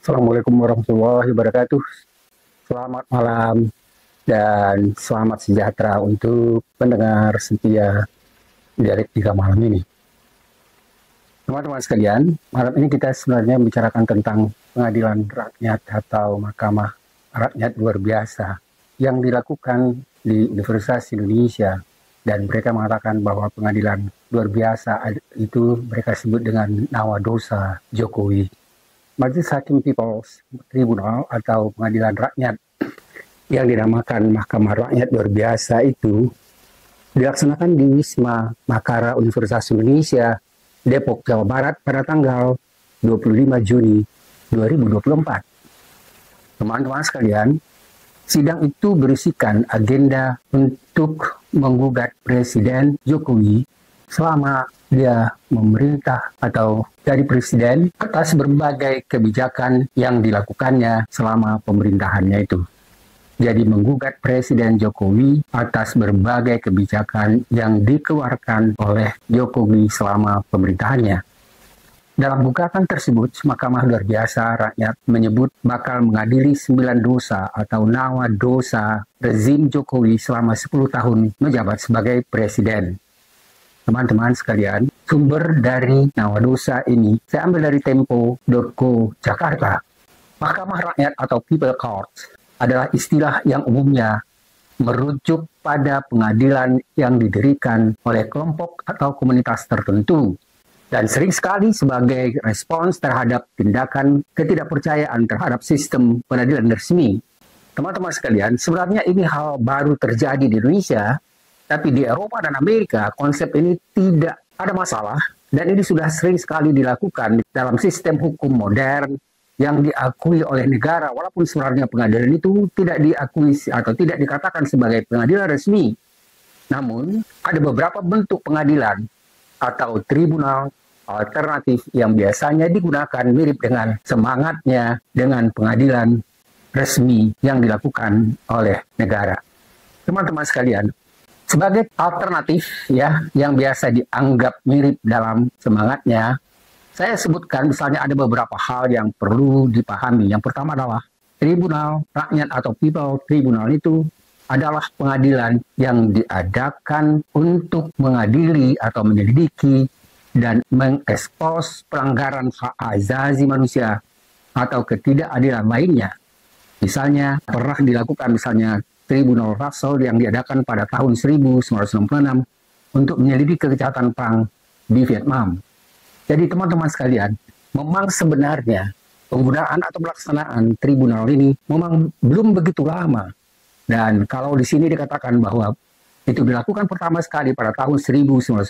Assalamualaikum warahmatullahi wabarakatuh. Selamat malam dan selamat sejahtera untuk pendengar setia Dialektika malam ini. Teman-teman sekalian, malam ini kita sebenarnya membicarakan tentang pengadilan rakyat atau mahkamah rakyat luar biasa yang dilakukan di Universitas Indonesia, dan mereka mengatakan bahwa pengadilan luar biasa itu mereka sebut dengan Nawadosa Jokowi. Majelis Hakim People's Tribunal atau pengadilan rakyat yang dinamakan Mahkamah Rakyat Luar Biasa itu dilaksanakan di Wisma Makara Universitas Indonesia, Depok, Jawa Barat pada tanggal 25 Juni 2024. Teman-teman sekalian, sidang itu berisikan agenda untuk menggugat Presiden Jokowi selama dia memerintah atau dari presiden atas berbagai kebijakan yang dilakukannya selama pemerintahannya itu. Jadi menggugat Presiden Jokowi atas berbagai kebijakan yang dikeluarkan oleh Jokowi selama pemerintahannya. Dalam gugatan tersebut, Mahkamah Luar Biasa Rakyat menyebut bakal mengadili 9 dosa atau nawa dosa rezim Jokowi selama 10 tahun menjabat sebagai presiden. Teman-teman sekalian, sumber dari nawadosa ini saya ambil dari Tempo.co Jakarta. Mahkamah Rakyat atau People Court adalah istilah yang umumnya merujuk pada pengadilan yang didirikan oleh kelompok atau komunitas tertentu dan sering sekali sebagai respons terhadap tindakan ketidakpercayaan terhadap sistem peradilan resmi. Teman-teman sekalian, sebenarnya ini hal baru terjadi di Indonesia. Tapi di Eropa dan Amerika, konsep ini tidak ada masalah, dan ini sudah sering sekali dilakukan dalam sistem hukum modern yang diakui oleh negara, walaupun sebenarnya pengadilan itu tidak diakui atau tidak dikatakan sebagai pengadilan resmi. Namun, ada beberapa bentuk pengadilan atau tribunal alternatif yang biasanya digunakan mirip dengan semangatnya dengan pengadilan resmi yang dilakukan oleh negara. Teman-teman sekalian, sebagai alternatif yang biasa dianggap mirip dalam semangatnya, saya sebutkan misalnya ada beberapa hal yang perlu dipahami. Yang pertama adalah Tribunal Rakyat atau People Tribunal itu adalah pengadilan yang diadakan untuk mengadili atau menyelidiki dan mengekspos pelanggaran hak asasi manusia atau ketidakadilan lainnya. Misalnya pernah dilakukan misalnya Tribunal Russell yang diadakan pada tahun 1966 untuk menyelidiki kejahatan perang di Vietnam. Jadi teman-teman sekalian, memang sebenarnya penggunaan atau pelaksanaan tribunal ini memang belum begitu lama. Dan kalau di sini dikatakan bahwa itu dilakukan pertama sekali pada tahun 1996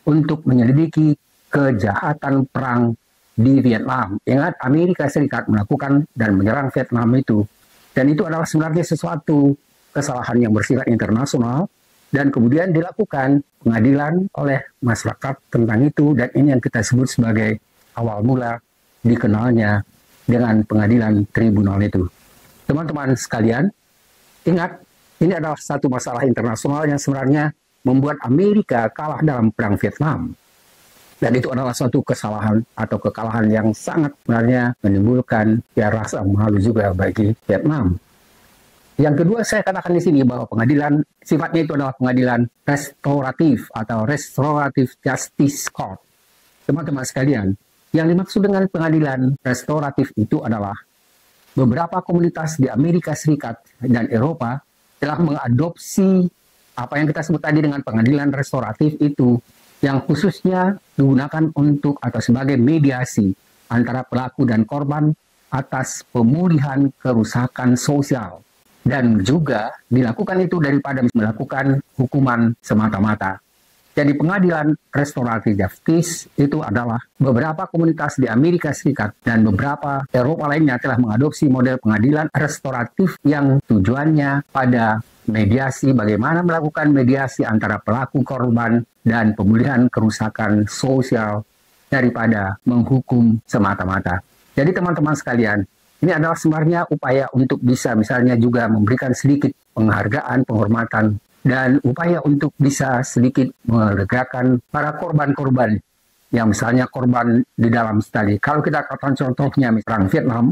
untuk menyelidiki kejahatan perang di Vietnam. Ingat, Amerika Serikat melakukan dan menyerang Vietnam itu. Dan itu adalah sebenarnya sesuatu kesalahan yang bersifat internasional dan kemudian dilakukan pengadilan oleh masyarakat tentang itu, dan ini yang kita sebut sebagai awal mula dikenalnya dengan pengadilan tribunal itu. Teman-teman sekalian, ingat, ini adalah satu masalah internasional yang sebenarnya membuat Amerika kalah dalam perang Vietnam. Dan itu adalah suatu kesalahan atau kekalahan yang sangat sebenarnya menimbulkan rasa malu juga bagi Vietnam. Yang kedua, saya katakan di sini bahwa pengadilan sifatnya itu adalah pengadilan restoratif atau restorative justice court. Teman-teman sekalian, yang dimaksud dengan pengadilan restoratif itu adalah beberapa komunitas di Amerika Serikat dan Eropa telah mengadopsi apa yang kita sebut tadi dengan pengadilan restoratif itu, yang khususnya digunakan untuk atau sebagai mediasi antara pelaku dan korban atas pemulihan kerusakan sosial. Dan juga dilakukan itu daripada melakukan hukuman semata-mata. Jadi pengadilan restoratif justice itu adalah beberapa komunitas di Amerika Serikat dan beberapa Eropa lainnya telah mengadopsi model pengadilan restoratif yang tujuannya pada mediasi, bagaimana melakukan mediasi antara pelaku korban dan pemulihan kerusakan sosial daripada menghukum semata-mata. Jadi teman-teman sekalian, ini adalah sebenarnya upaya untuk bisa misalnya juga memberikan sedikit penghargaan, penghormatan, dan upaya untuk bisa sedikit melegakan para korban-korban yang misalnya korban di dalam tadi. Kalau kita katakan contohnya perang Vietnam,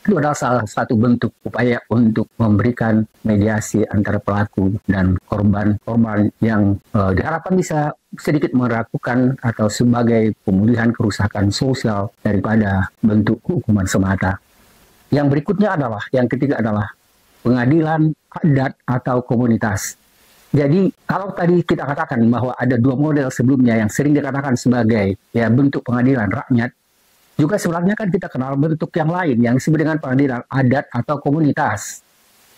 Itu adalah salah satu bentuk upaya untuk memberikan mediasi antara pelaku dan korban-korban yang diharapkan bisa sedikit meragukan atau sebagai pemulihan kerusakan sosial daripada bentuk hukuman semata. Yang berikutnya adalah, yang ketiga adalah pengadilan adat atau komunitas. Jadi kalau tadi kita katakan bahwa ada dua model sebelumnya yang sering dikatakan sebagai bentuk pengadilan rakyat, juga sebenarnya kan kita kenal bentuk yang lain yang disebut dengan pengadilan adat atau komunitas.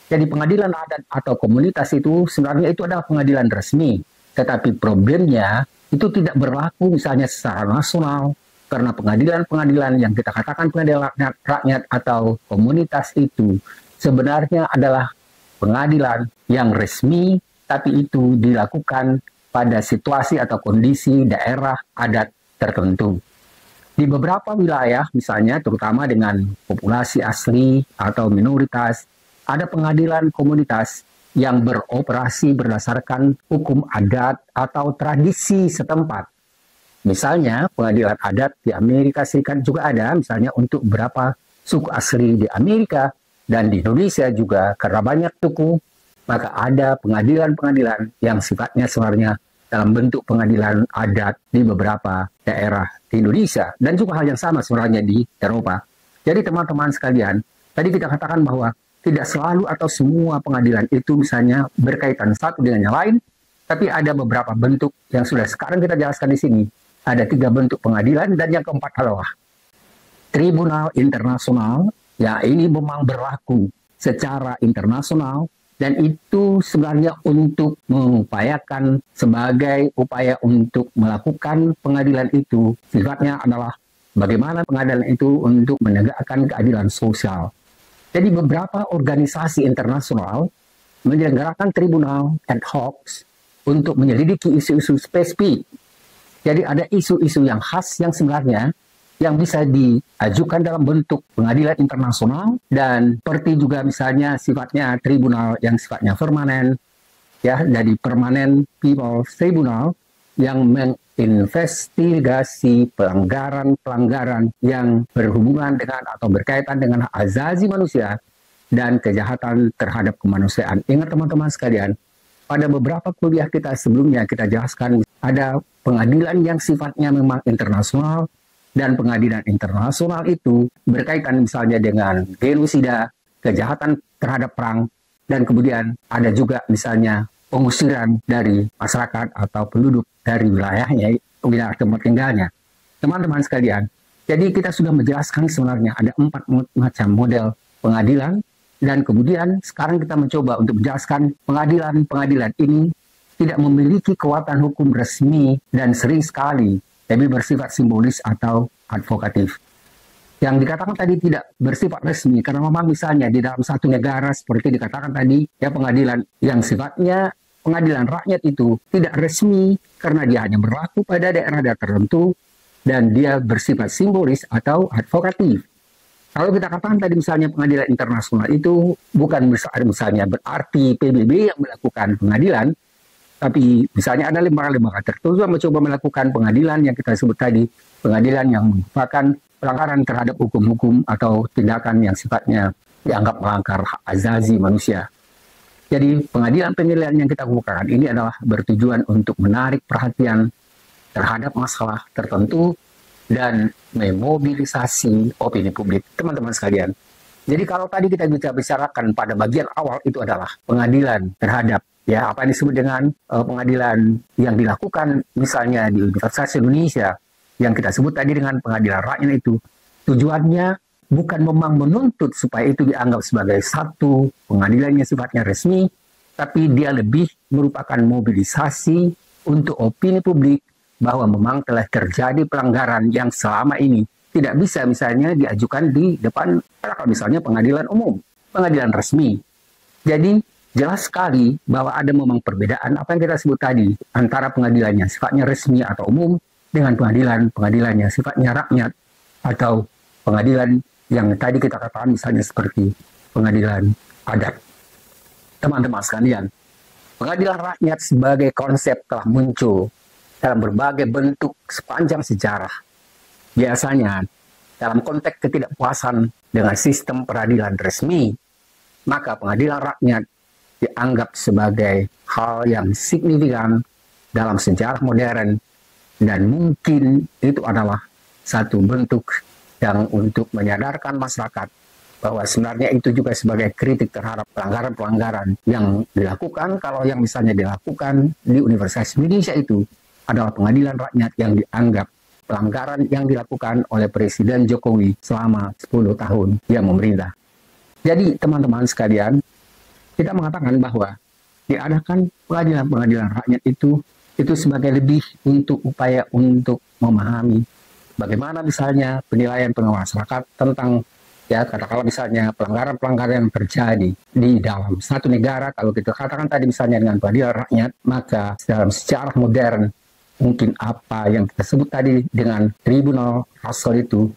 Jadi pengadilan adat atau komunitas itu sebenarnya itu adalah pengadilan resmi. Tetapi problemnya itu tidak berlaku misalnya secara nasional. Karena pengadilan-pengadilan yang kita katakan pengadilan rakyat atau komunitas itu sebenarnya adalah pengadilan yang resmi, tapi itu dilakukan pada situasi atau kondisi daerah adat tertentu. Di beberapa wilayah, misalnya terutama dengan populasi asli atau minoritas, ada pengadilan komunitas yang beroperasi berdasarkan hukum adat atau tradisi setempat. Misalnya, pengadilan adat di Amerika Serikat juga ada, misalnya untuk beberapa suku asli di Amerika dan di Indonesia juga, karena banyak suku, maka ada pengadilan-pengadilan yang sifatnya sebenarnya dalam bentuk pengadilan adat di beberapa daerah di Indonesia. Dan juga hal yang sama sebenarnya di Eropa. Jadi teman-teman sekalian, tadi kita katakan bahwa tidak selalu atau semua pengadilan itu misalnya berkaitan satu dengan yang lain, tapi ada beberapa bentuk yang sudah sekarang kita jelaskan di sini. Ada 3 bentuk pengadilan, dan yang keempat adalah Tribunal Internasional, yang ini memang berlaku secara internasional, dan itu sebenarnya untuk mengupayakan sebagai upaya untuk melakukan pengadilan itu. Sifatnya adalah bagaimana pengadilan itu untuk menegakkan keadilan sosial. Jadi beberapa organisasi internasional menyelenggarakan tribunal ad hoc untuk menyelidiki isu-isu spesifik. Jadi ada isu-isu yang khas yang sebenarnya yang bisa diajukan dalam bentuk pengadilan internasional, dan seperti juga misalnya sifatnya tribunal yang sifatnya permanen, dari Permanent People's Tribunal yang menginvestigasi pelanggaran-pelanggaran yang berhubungan dengan atau berkaitan dengan hak asasi manusia dan kejahatan terhadap kemanusiaan. Ingat teman-teman sekalian, pada beberapa kuliah kita sebelumnya kita jelaskan ada pengadilan yang sifatnya memang internasional, dan pengadilan internasional itu berkaitan misalnya dengan genosida, kejahatan terhadap perang, dan kemudian ada juga misalnya pengusiran dari masyarakat atau penduduk dari wilayahnya, wilayah tempat tinggalnya. Teman-teman sekalian, jadi kita sudah menjelaskan sebenarnya ada 4 macam model pengadilan, dan kemudian sekarang kita mencoba untuk menjelaskan pengadilan-pengadilan ini tidak memiliki kekuatan hukum resmi dan sering sekali lebih bersifat simbolis atau advokatif. Yang dikatakan tadi tidak bersifat resmi, karena memang misalnya di dalam satu negara seperti dikatakan tadi, pengadilan yang sifatnya pengadilan rakyat itu tidak resmi, karena dia hanya berlaku pada daerah tertentu, dan dia bersifat simbolis atau advokatif. Kalau kita katakan tadi misalnya pengadilan internasional itu bukan misalnya berarti PBB yang melakukan pengadilan, tapi misalnya ada lembaga-lembaga tertentu yang mencoba melakukan pengadilan yang kita sebut tadi, pengadilan yang merupakan pelanggaran terhadap hukum-hukum atau tindakan yang sifatnya dianggap melanggar hak asasi manusia. Jadi pengadilan-pengadilan yang kita bukakan ini adalah bertujuan untuk menarik perhatian terhadap masalah tertentu dan memobilisasi opini publik. Teman-teman sekalian, jadi kalau tadi kita bicarakan pada bagian awal itu adalah pengadilan terhadap apa yang disebut dengan pengadilan yang dilakukan misalnya di Universitas Indonesia, yang kita sebut tadi dengan pengadilan rakyat itu, tujuannya bukan memang menuntut supaya itu dianggap sebagai satu pengadilan yang sifatnya resmi, tapi dia lebih merupakan mobilisasi untuk opini publik bahwa memang telah terjadi pelanggaran yang selama ini tidak bisa misalnya diajukan di depan misalnya pengadilan umum, pengadilan resmi. Jadi jelas sekali bahwa ada memang perbedaan apa yang kita sebut tadi antara pengadilan yang sifatnya resmi atau umum dengan pengadilan yang sifatnya rakyat atau pengadilan yang tadi kita katakan misalnya seperti pengadilan adat. Teman-teman sekalian, pengadilan rakyat sebagai konsep telah muncul dalam berbagai bentuk sepanjang sejarah. Biasanya dalam konteks ketidakpuasan dengan sistem peradilan resmi, maka pengadilan rakyat dianggap sebagai hal yang signifikan dalam sejarah modern, dan mungkin itu adalah satu bentuk yang untuk menyadarkan masyarakat bahwa sebenarnya itu juga sebagai kritik terhadap pelanggaran-pelanggaran yang dilakukan. Kalau yang misalnya dilakukan di Universitas Indonesia itu adalah pengadilan rakyat yang dianggap pelanggaran yang dilakukan oleh Presiden Jokowi selama 10 tahun dia memerintah. Jadi teman-teman sekalian, kita mengatakan bahwa diadakan pengadilan-pengadilan rakyat itu sebagai lebih untuk upaya untuk memahami bagaimana misalnya penilaian masyarakat tentang, ya katakanlah misalnya pelanggaran-pelanggaran yang terjadi di dalam satu negara. Kalau kita katakan tadi misalnya dengan pengadilan rakyat, maka dalam sejarah modern mungkin apa yang kita sebut tadi dengan Tribunal Russell itu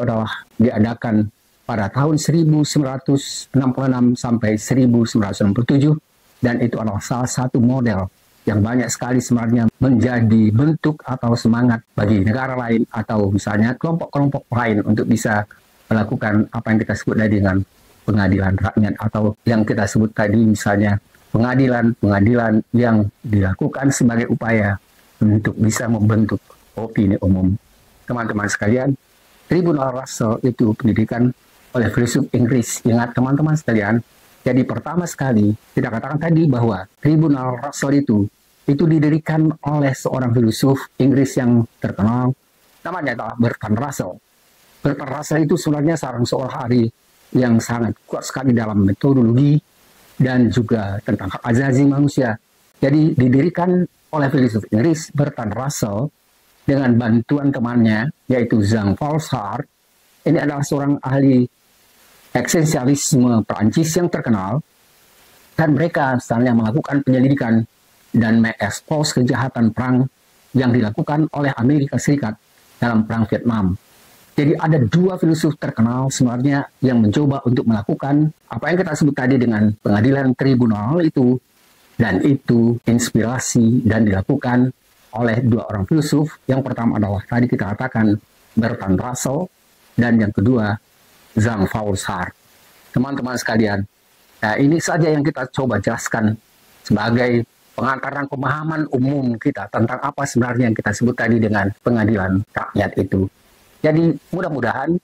adalah diadakan pada tahun 1966 sampai 1967, dan itu adalah salah satu model yang banyak sekali sebenarnya menjadi bentuk atau semangat bagi negara lain atau misalnya kelompok-kelompok lain untuk bisa melakukan apa yang kita sebut tadi dengan pengadilan rakyat, atau yang kita sebut tadi misalnya pengadilan-pengadilan yang dilakukan sebagai upaya untuk bisa membentuk opini umum. Teman-teman sekalian, Tribunal Russell itu pendidikan oleh filsuf Inggris. Ingat teman-teman sekalian, jadi pertama sekali kita katakan tadi bahwa Tribunal Russell itu didirikan oleh seorang filsuf Inggris yang terkenal, namanya adalah Bertrand Russell. Bertrand Russell itu sebenarnya seorang ahli yang sangat kuat sekali dalam metodologi dan juga tentang hak asasi manusia. Jadi didirikan oleh filsuf Inggris Bertrand Russell dengan bantuan temannya yaitu Jean-Paul Sartre. Ini adalah seorang ahli eksistensialisme Perancis yang terkenal, dan mereka misalnya melakukan penyelidikan dan mengekspos kejahatan perang yang dilakukan oleh Amerika Serikat dalam perang Vietnam. Jadi ada dua filsuf terkenal sebenarnya yang mencoba untuk melakukan apa yang kita sebut tadi dengan pengadilan tribunal itu, dan itu inspirasi dan dilakukan oleh dua orang filsuf. Yang pertama adalah tadi kita katakan Bertrand Russell, dan yang kedua Jean-Paul Sartre. Teman-teman sekalian, ini saja yang kita coba jelaskan sebagai pengantaran pemahaman umum kita tentang apa sebenarnya yang kita sebut tadi dengan pengadilan rakyat itu. Jadi mudah-mudahan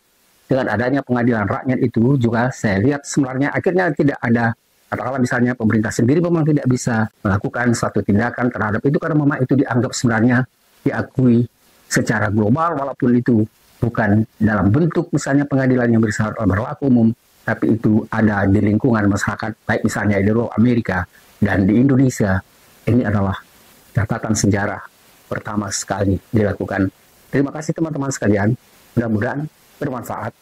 dengan adanya pengadilan rakyat itu juga saya lihat sebenarnya akhirnya tidak ada, katakanlah misalnya pemerintah sendiri memang tidak bisa melakukan suatu tindakan terhadap itu karena memang itu dianggap sebenarnya diakui secara global, walaupun itu bukan dalam bentuk misalnya pengadilan yang berlaku umum, tapi itu ada di lingkungan masyarakat, baik misalnya di Amerika dan di Indonesia. Ini adalah catatan sejarah pertama sekali dilakukan. Terima kasih teman-teman sekalian, mudah-mudahan bermanfaat,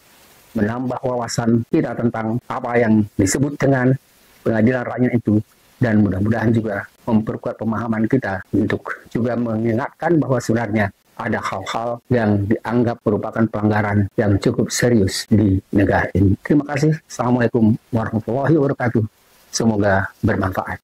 menambah wawasan kita tentang apa yang disebut dengan pengadilan rakyat itu, dan mudah-mudahan juga memperkuat pemahaman kita untuk juga mengingatkan bahwa sebenarnya ada hal-hal yang dianggap merupakan pelanggaran yang cukup serius di negara ini. Terima kasih. Assalamualaikum warahmatullahi wabarakatuh. Semoga bermanfaat.